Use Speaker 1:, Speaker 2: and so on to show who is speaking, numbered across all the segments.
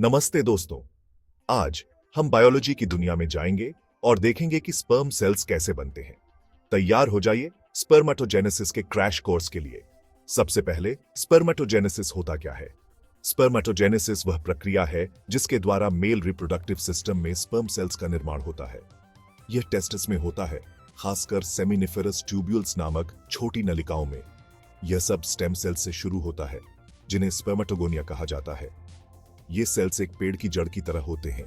Speaker 1: नमस्ते दोस्तों। आज हम बायोलॉजी की दुनिया में जाएंगे और देखेंगे कि स्पर्म सेल्स कैसे बनते हैं। तैयार हो जाइए स्पर्मेटोजेनेसिस के क्रैश कोर्स के लिए। सबसे पहले स्पर्मेटोजेनेसिस होता क्या है? स्पर्मेटोजेनेसिस वह प्रक्रिया है जिसके द्वारा मेल रिप्रोडक्टिव सिस्टम में स्पर्म सेल्स का निर्माण होता है। यह टेस्टिस में होता है, खासकर सेमिनिफेरस ट्यूब्यूल्स नामक छोटी नलिकाओं में। यह सब स्टेम सेल्स से शुरू होता है, जिन्हें स्पर्मेटोगोनिया कहा जाता है। ये सेल्स एक पेड़ की जड़ की तरह होते हैं,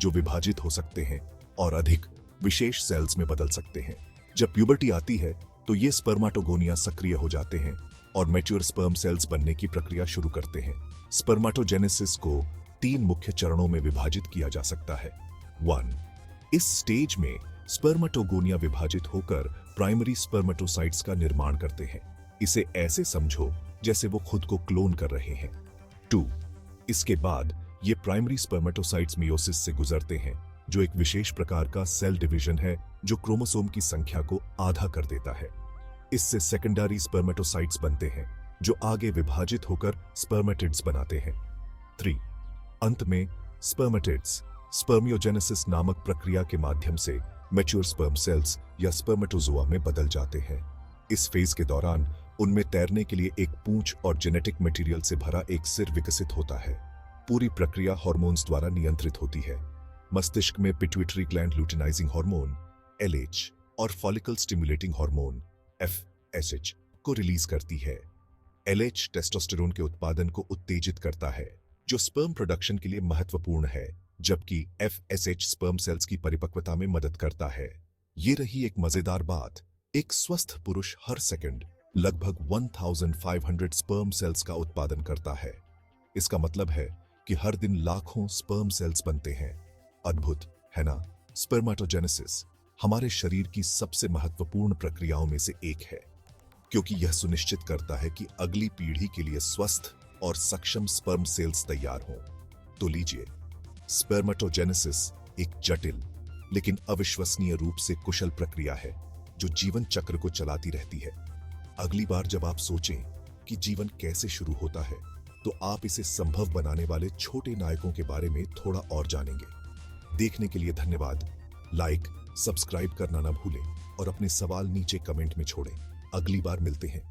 Speaker 1: जो विभाजित हो सकते हैं और अधिक विशेष सेल्स में बदल सकते हैं। जब प्यूबर्टी आती है तो ये स्पर्मेटोगोनिया सक्रिय हो जाते हैं और मैच्योर स्पर्म सेल्स बनने की प्रक्रिया शुरू करते हैं। स्पर्मेटोजेनेसिस को 3 मुख्य चरणों में विभाजित किया जा सकता है। 1. इस स्टेज में स्पर्मेटोगोनिया विभाजित होकर प्राइमरी स्पर्मेटोसाइट्स का निर्माण करते हैं। इसे ऐसे समझो जैसे वो खुद को क्लोन कर रहे हैं। 2. इसके बाद ये प्राइमरी स्पर्मेटोसाइट्स मियोसिस से गुजरते हैं, जो एक विशेष प्रकार का सेल डिवीजन है जो क्रोमोसोम की संख्या को आधा कर देता है। इससे सेकेंडरी स्पर्मेटोसाइट्स बनते हैं, जो आगे विभाजित होकर स्पर्मेटिड्स बनाते हैं। 3. अंत में स्पर्मेटिड्स स्पर्मियोजेनेसिस नामक प्रक्रिया के माध्यम से मैच्योर स्पर्म सेल्स या स्पर्मेटोजोआ में बदल जाते हैं। इस फेज के दौरान उनमें तैरने के लिए एक पूंछ और जेनेटिक मटेरियल से भरा एक सिर विकसित होता है। पूरी प्रक्रिया हार्मोन्स द्वारा नियंत्रित होती है। मस्तिष्क में pituitary gland luteinising hormone LH और फॉलिकल स्टिमुलेटिंग हार्मोन FSH को रिलीज करती है। LH टेस्टोस्टेरोन के उत्पादन को उत्तेजित करता है, जो स्पर्म प्रोडक्शन के लिए महत्वपूर्ण है, जबकि FSH स्पर्म सेल्स की परिपक्वता में मदद करता है। ये रही एक मजेदार बात। एक स्वस्थ पुरुष हर सेकंड लगभग 1500 स्पर्म सेल्स का उत्पादन करता है। इसका मतलब है कि हर दिन लाखों स्पर्म सेल्स बनते हैं। अद्भुत है ना? स्पर्मेटोजेनेसिस हमारे शरीर की सबसे महत्वपूर्ण प्रक्रियाओं में से एक है, क्योंकि यह सुनिश्चित करता है कि अगली पीढ़ी के लिए स्वस्थ और सक्षम स्पर्म सेल्स तैयार हों। तो लीजिए, स्पर्मेटोजेनेसिस एक जटिल लेकिन अविश्वसनीय रूप से कुशल प्रक्रिया है जो जीवन चक्र को चलाती रहती है। अगली बार जब आप सोचें कि जीवन कैसे शुरू होता है, तो आप इसे संभव बनाने वाले छोटे नायकों के बारे में थोड़ा और जानेंगे। देखने के लिए धन्यवाद। लाइक, सब्सक्राइब करना ना भूलें और अपने सवाल नीचे कमेंट में छोड़ें। अगली बार मिलते हैं।